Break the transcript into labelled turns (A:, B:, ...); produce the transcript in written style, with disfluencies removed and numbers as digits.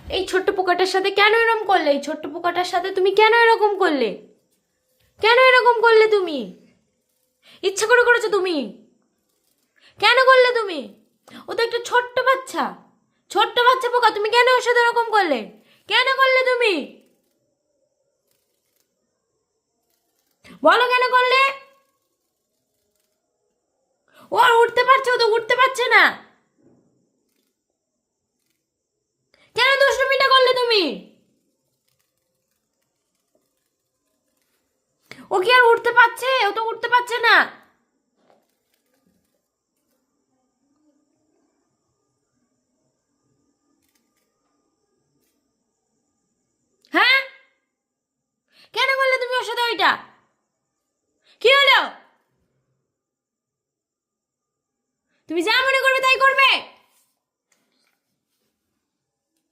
A: এই ছোট্ট পোকাটার সাথে কেন এরকম করলে? এই ছোট্ট পোকাটার সাথে তুমি কেন এরকম করলে? কেন এরকম করলে তুমি? ইচ্ছা করে করেছো তুমি? কেন করলে তুমি? ও তো একটা ছোট্ট বাচ্চা, ছোট্ট বাচ্চা পোকা, তুমি কেন ওর সাথে এরকম করলে? কেন করলে তুমি? বলো কেন করলে? ও আর উঠতে পারছে, ও তো উঠতে পারছে না। কেন দুষ্টুমিটা করলে তুমি? ও কি আর উঠতে পারছে? ও তো উঠতে পারছে না। হ্যাঁ, কেন করলে তুমি ওর সাথে ওইটা? কি হলো? তুমি যা মনে করবে তাই করবে?